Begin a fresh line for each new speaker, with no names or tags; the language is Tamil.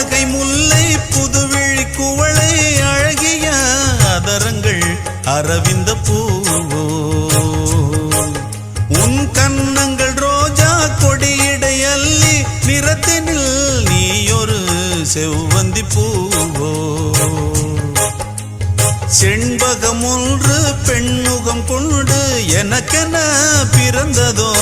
புன்னகை முல்லை புதுவிழி குவளை அழகிய அதரங்கள் அரவிந்த பூவோ உன் கன்னங்கள் ரோஜா கொடியிடை அல்லி நிறத்தினில் நீயொரு செவ்வந்தி பூவோ செண்பகம் ஒன்று பெண்முகம் கொண்டு எனக்கென பிறந்ததோ